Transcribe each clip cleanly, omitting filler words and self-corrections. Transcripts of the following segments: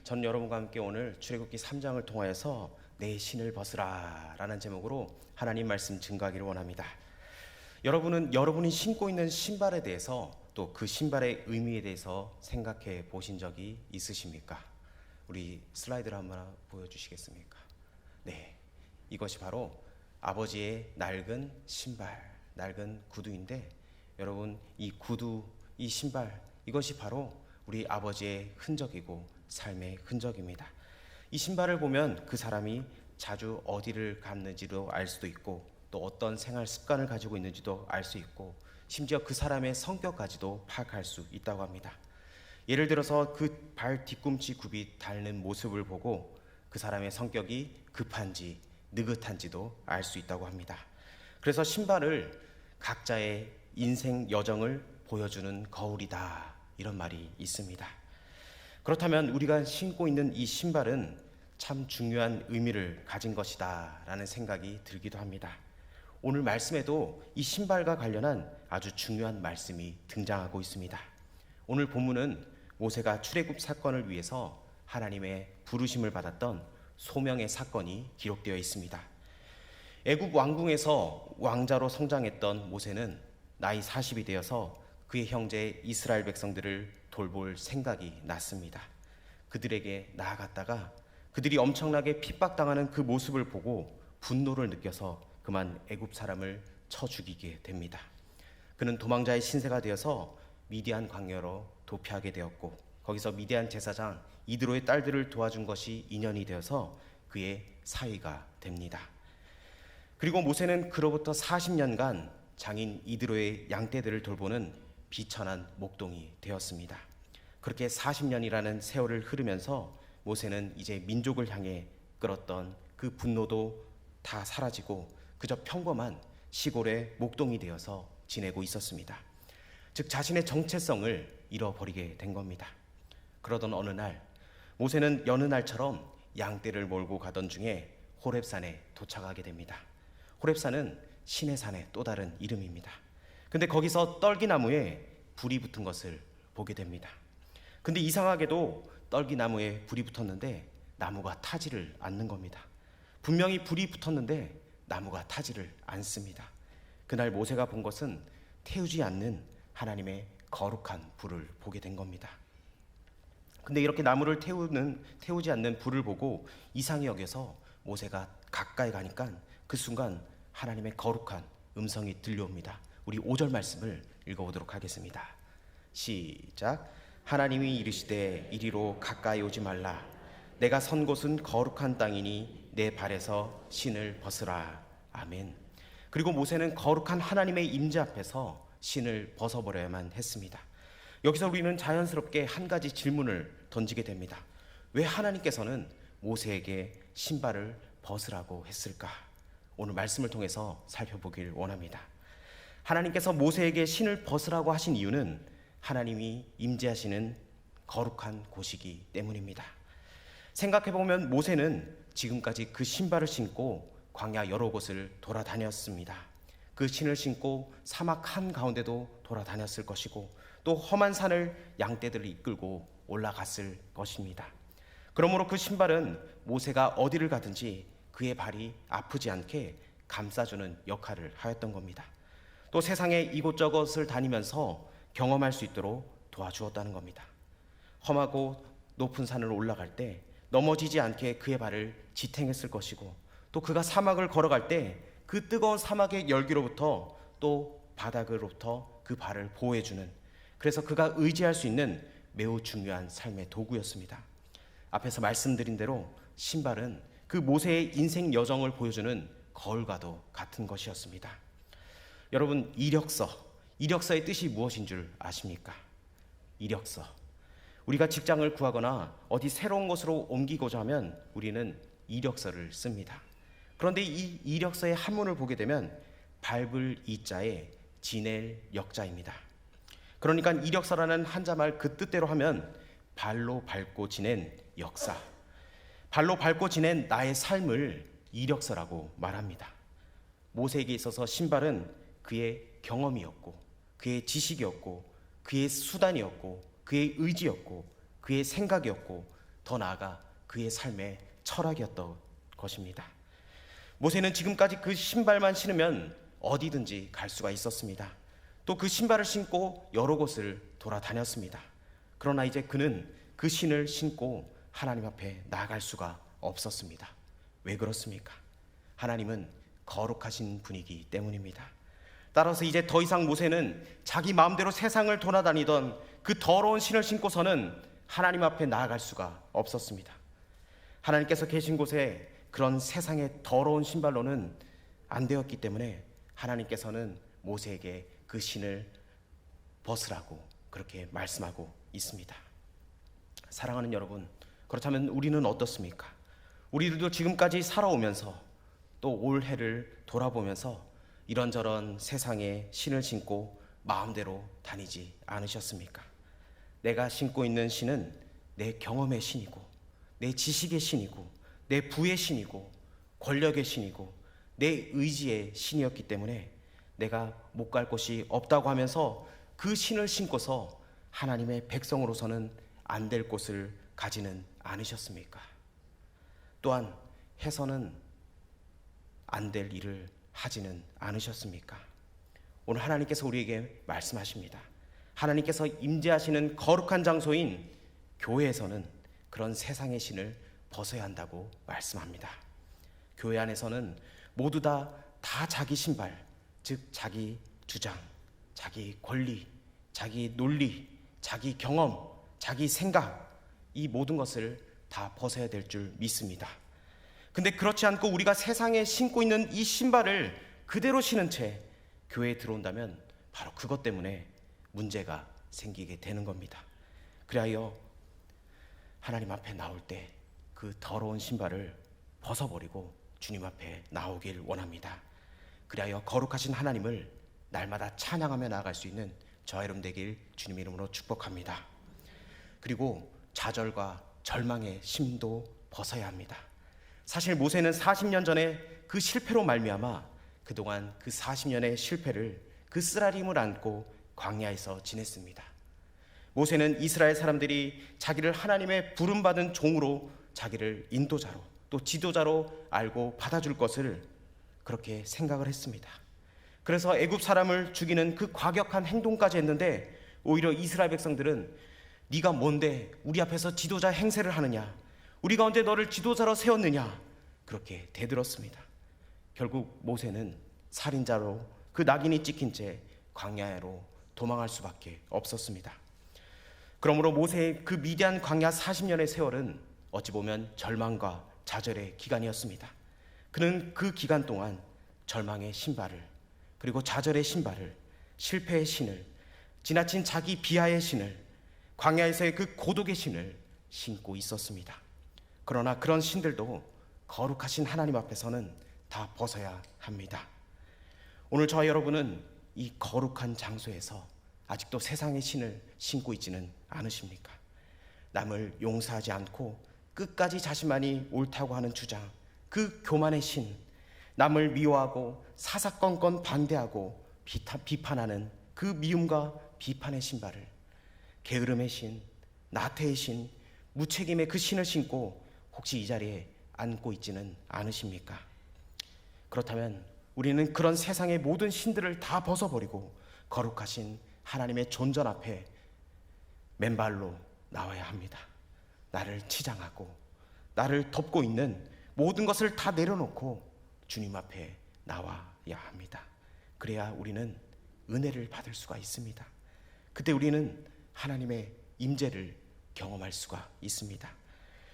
전 여러분과 함께 오늘 출애굽기 3장을 통하여서 내 신을 벗으라 라는 제목으로 하나님 말씀 증거하기를 원합니다. 여러분은 여러분이 신고 있는 신발에 대해서 또 그 신발의 의미에 대해서 생각해 보신 적이 있으십니까? 우리 슬라이드를 한번 보여주시겠습니까? 네, 이것이 바로 아버지의 낡은 신발, 낡은 구두인데, 여러분 이 구두, 이 신발, 이것이 바로 우리 아버지의 흔적이고 삶의 흔적입니다. 이 신발을 보면 그 사람이 자주 어디를 갔는지도 알 수도 있고, 또 어떤 생활 습관을 가지고 있는지도 알 수 있고, 심지어 그 사람의 성격까지도 파악할 수 있다고 합니다. 예를 들어서 그 발 뒤꿈치 굽이 닳는 모습을 보고 그 사람의 성격이 급한지 느긋한지도 알 수 있다고 합니다. 그래서 신발을 각자의 인생 여정을 보여주는 거울이다, 이런 말이 있습니다. 그렇다면 우리가 신고 있는 이 신발은 참 중요한 의미를 가진 것이다 라는 생각이 들기도 합니다. 오늘 말씀에도 이 신발과 관련한 아주 중요한 말씀이 등장하고 있습니다. 오늘 본문은 모세가 출애굽 사건을 위해서 하나님의 부르심을 받았던 소명의 사건이 기록되어 있습니다. 애굽 왕궁에서 왕자로 성장했던 모세는 나이 40이 되어서 그의 형제 이스라엘 백성들을 돌볼 생각이 났습니다. 그들에게 나아갔다가 그들이 엄청나게 핍박당하는 그 모습을 보고 분노를 느껴서 그만 애굽 사람을 쳐 죽이게 됩니다. 그는 도망자의 신세가 되어서 미디안 광야로 도피하게 되었고, 거기서 미디안 제사장 이드로의 딸들을 도와준 것이 인연이 되어서 그의 사위가 됩니다. 그리고 모세는 그로부터 40년간 장인 이드로의 양떼들을 돌보는 비천한 목동이 되었습니다. 그렇게 40년이라는 세월을 흐르면서 모세는 이제 민족을 향해 끌었던 그 분노도 다 사라지고 그저 평범한 시골의 목동이 되어서 지내고 있었습니다. 즉 자신의 정체성을 잃어버리게 된 겁니다. 그러던 어느 날 모세는 여느 날처럼 양떼를 몰고 가던 중에 호렙산에 도착하게 됩니다. 호렙산은 신의 산의 또 다른 이름입니다. 근데 거기서 떨기나무에 불이 붙은 것을 보게 됩니다. 근데 이상하게도 떨기나무에 불이 붙었는데 나무가 타지를 않는 겁니다. 분명히 불이 붙었는데 나무가 타지를 않습니다. 그날 모세가 본 것은 태우지 않는 하나님의 거룩한 불을 보게 된 겁니다. 근데 이렇게 나무를 태우지 않는 불을 보고 이상히 여겨서 모세가 가까이 가니까 그 순간 하나님의 거룩한 음성이 들려옵니다. 우리 5절 말씀을 읽어보도록 하겠습니다. 시작. 하나님이 이르시되 이리로 가까이 오지 말라. 내가 선 곳은 거룩한 땅이니 내 발에서 신을 벗으라. 아멘. 그리고 모세는 거룩한 하나님의 임재 앞에서 신을 벗어버려야만 했습니다. 여기서 우리는 자연스럽게 한 가지 질문을 던지게 됩니다. 왜 하나님께서는 모세에게 신발을 벗으라고 했을까? 오늘 말씀을 통해서 살펴보길 원합니다. 하나님께서 모세에게 신을 벗으라고 하신 이유는 하나님이 임재하시는 거룩한 곳이기 때문입니다. 생각해보면 모세는 지금까지 그 신발을 신고 광야 여러 곳을 돌아다녔습니다. 그 신을 신고 사막 한가운데도 돌아다녔을 것이고, 또 험한 산을 양떼들을 이끌고 올라갔을 것입니다. 그러므로 그 신발은 모세가 어디를 가든지 그의 발이 아프지 않게 감싸주는 역할을 하였던 겁니다. 또 세상의 이곳저곳을 다니면서 경험할 수 있도록 도와주었다는 겁니다. 험하고 높은 산을 올라갈 때 넘어지지 않게 그의 발을 지탱했을 것이고, 또 그가 사막을 걸어갈 때 그 뜨거운 사막의 열기로부터 또 바닥으로부터 그 발을 보호해주는, 그래서 그가 의지할 수 있는 매우 중요한 삶의 도구였습니다. 앞에서 말씀드린 대로 신발은 그 모세의 인생 여정을 보여주는 거울과도 같은 것이었습니다. 여러분, 이력서의 뜻이 무엇인 줄 아십니까? 이력서. 우리가 직장을 구하거나 어디 새로운 곳으로 옮기고자 하면 우리는 이력서를 씁니다. 그런데 이 이력서의 한문을 보게 되면 밟을 이자에 지낼 역자입니다. 그러니까 이력서라는 한자말 그 뜻대로 하면 발로 밟고 지낸 역사, 발로 밟고 지낸 나의 삶을 이력서라고 말합니다. 모세에게 있어서 신발은 그의 경험이었고, 그의 지식이었고, 그의 수단이었고, 그의 의지였고, 그의 생각이었고, 더 나아가 그의 삶의 철학이었던 것입니다. 모세는 지금까지 그 신발만 신으면 어디든지 갈 수가 있었습니다. 또 그 신발을 신고 여러 곳을 돌아다녔습니다. 그러나 이제 그는 그 신을 신고 하나님 앞에 나아갈 수가 없었습니다. 왜 그렇습니까? 하나님은 거룩하신 분이기 때문입니다. 따라서 이제 더 이상 모세는 자기 마음대로 세상을 돌아다니던 그 더러운 신을 신고서는 하나님 앞에 나아갈 수가 없었습니다. 하나님께서 계신 곳에 그런 세상의 더러운 신발로는 안 되었기 때문에 하나님께서는 모세에게 그 신을 벗으라고 그렇게 말씀하고 있습니다. 사랑하는 여러분, 그렇다면 우리는 어떻습니까? 우리들도 지금까지 살아오면서 또 올해를 돌아보면서 이런저런 세상에 신을 신고 마음대로 다니지 않으셨습니까? 내가 신고 있는 신은 내 경험의 신이고 내 지식의 신이고 내 부의 신이고 권력의 신이고 내 의지의 신이었기 때문에 내가 못 갈 곳이 없다고 하면서 그 신을 신고서 하나님의 백성으로서는 안 될 곳을 가지는 않으셨습니까? 또한 해서는 안 될 일을 하지는 않으셨습니까? 오늘 하나님께서 우리에게 말씀하십니다. 하나님께서 임재하시는 거룩한 장소인 교회에서는 그런 세상의 신을 벗어야 한다고 말씀합니다. 교회 안에서는 모두 다 자기 신발, 즉 자기 주장, 자기 권리, 자기 논리, 자기 경험, 자기 생각, 이 모든 것을 다 벗어야 될 줄 믿습니다. 근데 그렇지 않고 우리가 세상에 신고 있는 이 신발을 그대로 신은 채 교회에 들어온다면 바로 그것 때문에 문제가 생기게 되는 겁니다. 그리하여 하나님 앞에 나올 때 그 더러운 신발을 벗어버리고 주님 앞에 나오길 원합니다. 그리하여 거룩하신 하나님을 날마다 찬양하며 나아갈 수 있는 저와 여러분 되길 주님의 이름으로 축복합니다. 그리고 좌절과 절망의 심도 벗어야 합니다. 사실 모세는 40년 전에 그 실패로 말미암아 그동안 그 40년의 실패를 그 쓰라림을 안고 광야에서 지냈습니다. 모세는 이스라엘 사람들이 자기를 하나님의 부름받은 종으로 자기를 인도자로 또 지도자로 알고 받아줄 것을 그렇게 생각을 했습니다. 그래서 애굽 사람을 죽이는 그 과격한 행동까지 했는데 오히려 이스라엘 백성들은 네가 뭔데 우리 앞에서 지도자 행세를 하느냐, 우리가 언제 너를 지도자로 세웠느냐, 그렇게 대들었습니다. 결국 모세는 살인자로 그 낙인이 찍힌 채 광야로 도망할 수밖에 없었습니다. 그러므로 모세의 그 미디안 광야 40년의 세월은 어찌 보면 절망과 좌절의 기간이었습니다. 그는 그 기간 동안 절망의 신발을, 그리고 좌절의 신발을, 실패의 신을, 지나친 자기 비하의 신을, 광야에서의 그 고독의 신을 신고 있었습니다. 그러나 그런 신들도 거룩하신 하나님 앞에서는 다 벗어야 합니다. 오늘 저와 여러분은 이 거룩한 장소에서 아직도 세상의 신을 신고 있지는 않으십니까? 남을 용서하지 않고 끝까지 자신만이 옳다고 하는 주장, 그 교만의 신, 남을 미워하고 사사건건 반대하고 비판하는 그 미움과 비판의 신발을, 게으름의 신, 나태의 신, 무책임의 그 신을 신고 혹시 이 자리에 앉고 있지는 않으십니까? 그렇다면 우리는 그런 세상의 모든 신들을 다 벗어버리고 거룩하신 하나님의 존전 앞에 맨발로 나와야 합니다. 나를 치장하고 나를 덮고 있는 모든 것을 다 내려놓고 주님 앞에 나와야 합니다. 그래야 우리는 은혜를 받을 수가 있습니다. 그때 우리는 하나님의 임재를 경험할 수가 있습니다.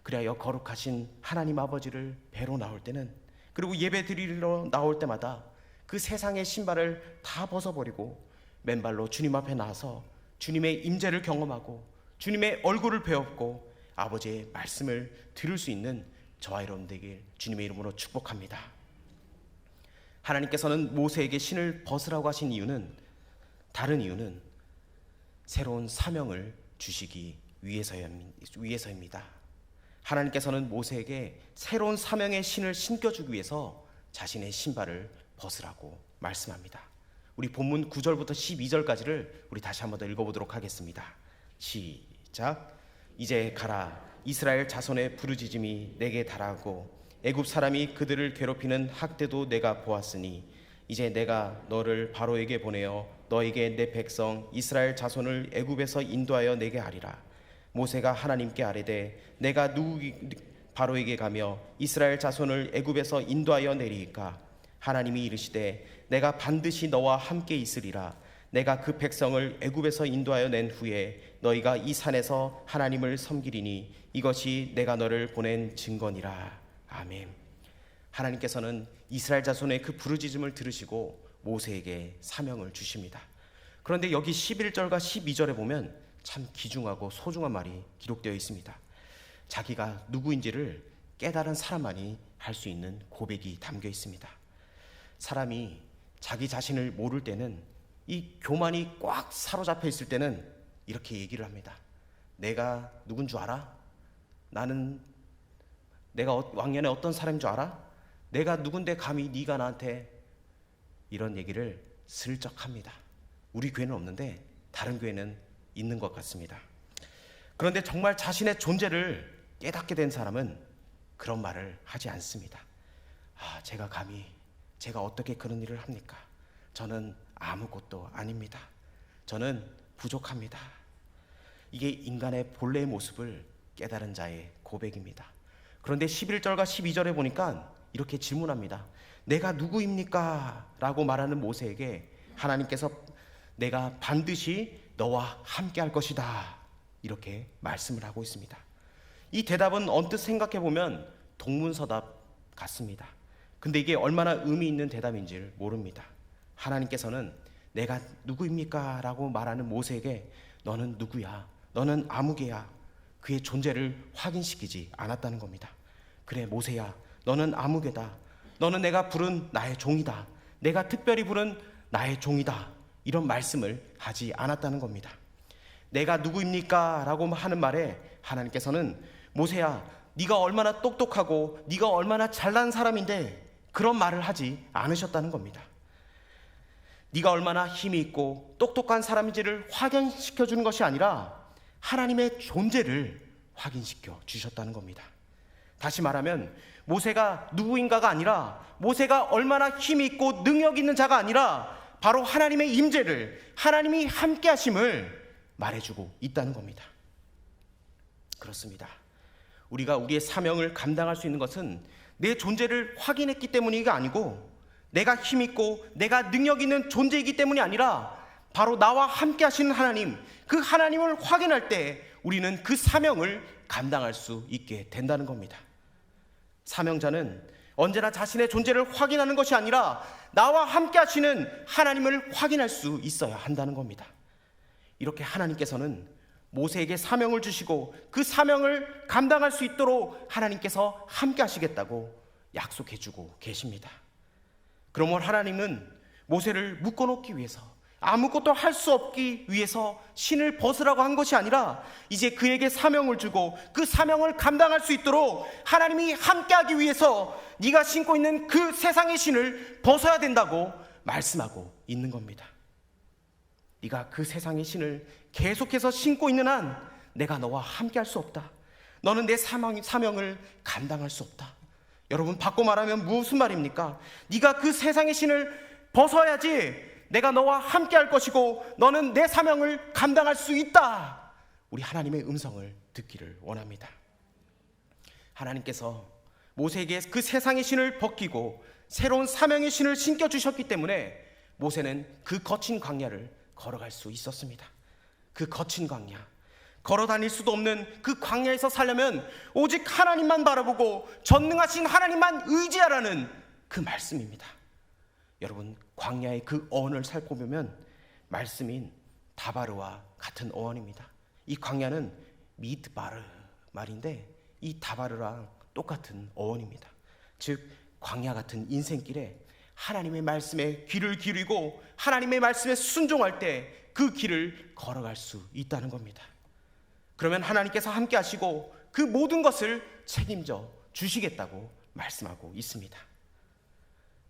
그래야 거룩하신 하나님 아버지를 뵈러 나올 때는, 그리고 예배 드리러 나올 때마다 그 세상의 신발을 다 벗어버리고 맨발로 주님 앞에 나와서 주님의 임재를 경험하고 주님의 얼굴을 배웠고 아버지의 말씀을 들을 수 있는 저와 여러분 되길 주님의 이름으로 축복합니다. 하나님께서는 모세에게 신을 벗으라고 하신 이유는, 다른 이유는 새로운 사명을 주시기 위해서입니다. 하나님께서는 모세에게 새로운 사명의 신을 신겨주기 위해서 자신의 신발을 벗으라고 말씀합니다. 우리 본문 9절부터 12절까지를 우리 다시 한번 더 읽어보도록 하겠습니다. 시작. 이제 가라, 이스라엘 자손의 부르짖음이 내게 달하고 애굽 사람이 그들을 괴롭히는 학대도 내가 보았으니 이제 내가 너를 바로에게 보내어 너에게 내 백성 이스라엘 자손을 애굽에서 인도하여 내게 하리라. 모세가 하나님께 아뢰되 내가 바로에게 가며 이스라엘 자손을 애굽에서 인도하여 내리이까? 하나님이 이르시되 내가 반드시 너와 함께 있으리라. 내가 그 백성을 애굽에서 인도하여 낸 후에 너희가 이 산에서 하나님을 섬기리니 이것이 내가 너를 보낸 증거니라. 아멘. 하나님께서는 이스라엘 자손의 그 부르짖음을 들으시고 모세에게 사명을 주십니다. 그런데 여기 11절과 12절에 보면 참 귀중하고 소중한 말이 기록되어 있습니다. 자기가 누구인지를 깨달은 사람만이 할 수 있는 고백이 담겨 있습니다. 사람이 자기 자신을 모를 때는, 이 교만이 꽉 사로잡혀 있을 때는 이렇게 얘기를 합니다. 내가 누군 줄 알아? 내가 왕년에 어떤 사람인 줄 알아? 내가 누군데 감히 네가 나한테, 이런 얘기를 슬쩍 합니다. 우리 교회는 없는데 다른 교회는 있는 것 같습니다. 그런데 정말 자신의 존재를 깨닫게 된 사람은 그런 말을 하지 않습니다. 제가 감히, 제가 어떻게 그런 일을 합니까? 저는 아무것도 아닙니다. 저는 부족합니다. 이게 인간의 본래의 모습을 깨달은 자의 고백입니다. 그런데 11절과 12절에 보니까 이렇게 질문합니다. 내가 누구입니까? 라고 말하는 모세에게 하나님께서 내가 반드시 너와 함께 할 것이다, 이렇게 말씀을 하고 있습니다. 이 대답은 언뜻 생각해 보면 동문서답 같습니다. 근데 이게 얼마나 의미 있는 대답인지를 모릅니다. 하나님께서는 내가 누구입니까? 라고 말하는 모세에게 너는 누구야? 너는 아무개야? 그의 존재를 확인시키지 않았다는 겁니다. 그래 모세야, 너는 아무개다. 너는 내가 부른 나의 종이다. 내가 특별히 부른 나의 종이다. 이런 말씀을 하지 않았다는 겁니다. 내가 누구입니까? 라고 하는 말에 하나님께서는 모세야, 네가 얼마나 똑똑하고 네가 얼마나 잘난 사람인데 그런 말을 하지 않으셨다는 겁니다. 네가 얼마나 힘이 있고 똑똑한 사람인지를 확인시켜 주는 것이 아니라 하나님의 존재를 확인시켜 주셨다는 겁니다. 다시 말하면 모세가 누구인가가 아니라, 모세가 얼마나 힘이 있고 능력 있는 자가 아니라 바로 하나님의 임재를, 하나님이 함께 하심을 말해주고 있다는 겁니다. 그렇습니다. 우리가 우리의 사명을 감당할 수 있는 것은 내 존재를 확인했기 때문이가 아니고, 내가 힘있고 내가 능력 있는 존재이기 때문이 아니라 바로 나와 함께 하시는 하나님, 그 하나님을 확인할 때 우리는 그 사명을 감당할 수 있게 된다는 겁니다. 사명자는 언제나 자신의 존재를 확인하는 것이 아니라 나와 함께 하시는 하나님을 확인할 수 있어야 한다는 겁니다. 이렇게 하나님께서는 모세에게 사명을 주시고 그 사명을 감당할 수 있도록 하나님께서 함께 하시겠다고 약속해 주고 계십니다. 그러면 하나님은 모세를 묶어놓기 위해서, 아무것도 할 수 없기 위해서 신을 벗으라고 한 것이 아니라 이제 그에게 사명을 주고 그 사명을 감당할 수 있도록 하나님이 함께하기 위해서 네가 신고 있는 그 세상의 신을 벗어야 된다고 말씀하고 있는 겁니다. 네가 그 세상의 신을 계속해서 신고 있는 한 내가 너와 함께할 수 없다. 너는 내 사명을 감당할 수 없다. 여러분, 바꿔 말하면 무슨 말입니까? 네가 그 세상의 신을 벗어야지 내가 너와 함께할 것이고 너는 내 사명을 감당할 수 있다. 우리 하나님의 음성을 듣기를 원합니다. 하나님께서 모세에게 그 세상의 신을 벗기고 새로운 사명의 신을 신겨주셨기 때문에 모세는 그 거친 광야를 걸어갈 수 있었습니다. 그 거친 광야, 걸어 다닐 수도 없는 그 광야에서 살려면 오직 하나님만 바라보고 전능하신 하나님만 의지하라는 그 말씀입니다. 여러분, 광야의 그 어원을 살펴보면 말씀인 다바르와 같은 어원입니다. 이 광야는 미드바르 말인데 이 다바르랑 똑같은 어원입니다. 즉 광야 같은 인생길에 하나님의 말씀에 귀를 기울이고 하나님의 말씀에 순종할 때 그 길을 걸어갈 수 있다는 겁니다. 그러면 하나님께서 함께 하시고 그 모든 것을 책임져 주시겠다고 말씀하고 있습니다.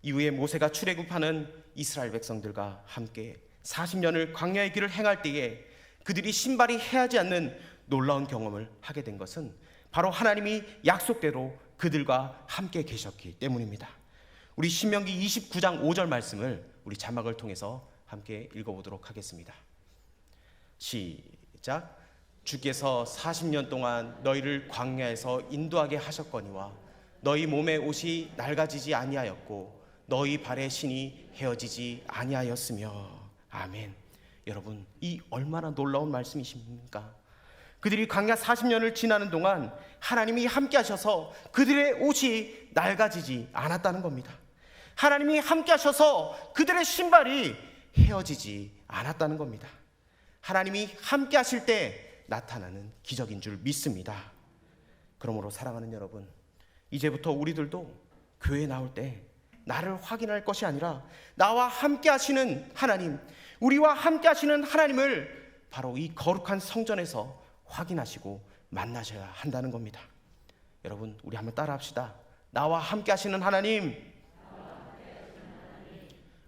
이후에 모세가 출애굽하는 이스라엘 백성들과 함께 40년을 광야의 길을 행할 때에 그들이 신발이 해하지 않는 놀라운 경험을 하게 된 것은 바로 하나님이 약속대로 그들과 함께 계셨기 때문입니다. 우리 신명기 29장 5절 말씀을 우리 자막을 통해서 함께 읽어보도록 하겠습니다. 시작. 주께서 40년 동안 너희를 광야에서 인도하게 하셨거니와 너희 몸의 옷이 낡아지지 아니하였고 너희 발의 신이 헤어지지 아니하였으며. 아멘. 여러분, 이 얼마나 놀라운 말씀이십니까? 그들이 광야 40년을 지나는 동안 하나님이 함께 하셔서 그들의 옷이 낡아지지 않았다는 겁니다. 하나님이 함께 하셔서 그들의 신발이 헤어지지 않았다는 겁니다. 하나님이 함께 하실 때 나타나는 기적인 줄 믿습니다. 그러므로 사랑하는 여러분, 이제부터 우리들도 교회에 나올 때 나를 확인할 것이 아니라 나와 함께 하시는 하나님, 우리와 함께 하시는 하나님을 바로 이 거룩한 성전에서 확인하시고 만나셔야 한다는 겁니다. 여러분, 우리 한번 따라합시다. 나와 함께 하시는 하나님.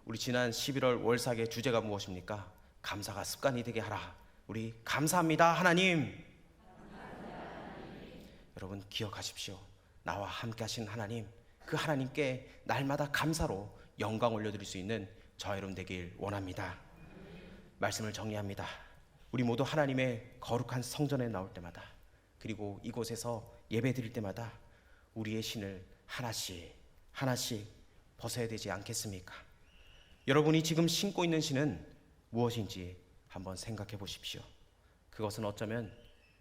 우리 지난 11월 월삭의 주제가 무엇입니까? 감사가 습관이 되게 하라. 우리 감사합니다 하나님. 여러분, 기억하십시오. 나와 함께 하시는 하나님, 그 하나님께 날마다 감사로 영광 올려드릴 수 있는 저와 여러분 되길 원합니다. 말씀을 정리합니다. 우리 모두 하나님의 거룩한 성전에 나올 때마다, 그리고 이곳에서 예배 드릴 때마다 우리의 신을 하나씩 하나씩 벗어야 되지 않겠습니까? 여러분이 지금 신고 있는 신은 무엇인지 한번 생각해 보십시오. 그것은 어쩌면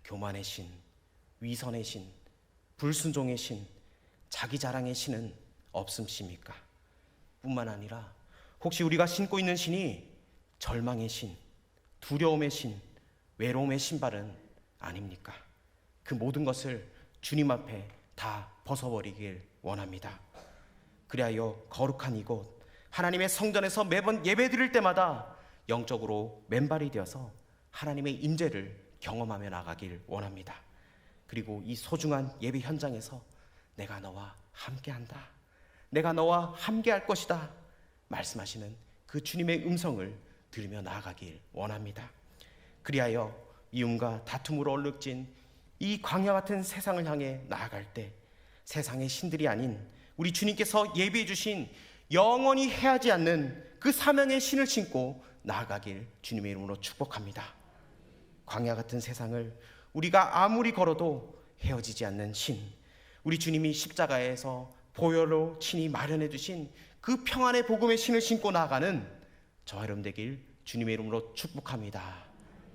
교만의 신, 위선의 신, 불순종의 신, 자기 자랑의 신은 없음십니까? 뿐만 아니라 혹시 우리가 신고 있는 신이 절망의 신, 두려움의 신, 외로움의 신발은 아닙니까? 그 모든 것을 주님 앞에 다 벗어버리길 원합니다. 그리하여 거룩한 이곳 하나님의 성전에서 매번 예배 드릴 때마다 영적으로 맨발이 되어서 하나님의 임재를 경험하며 나가길 원합니다. 그리고 이 소중한 예배 현장에서 내가 너와 함께한다, 내가 너와 함께할 것이다 말씀하시는 그 주님의 음성을 들으며 나아가길 원합니다. 그리하여 미움과 다툼으로 얼룩진 이 광야 같은 세상을 향해 나아갈 때 세상의 신들이 아닌 우리 주님께서 예비해 주신 영원히 해하지 않는 그 사명의 신을 신고 나아가길 주님의 이름으로 축복합니다. 광야 같은 세상을 우리가 아무리 걸어도 헤어지지 않는 신, 우리 주님이 십자가에서 보혈로 친히 마련해 두신 그 평안의 복음의 신을 신고 나아가는 저와 여러분 되길 주님의 이름으로 축복합니다.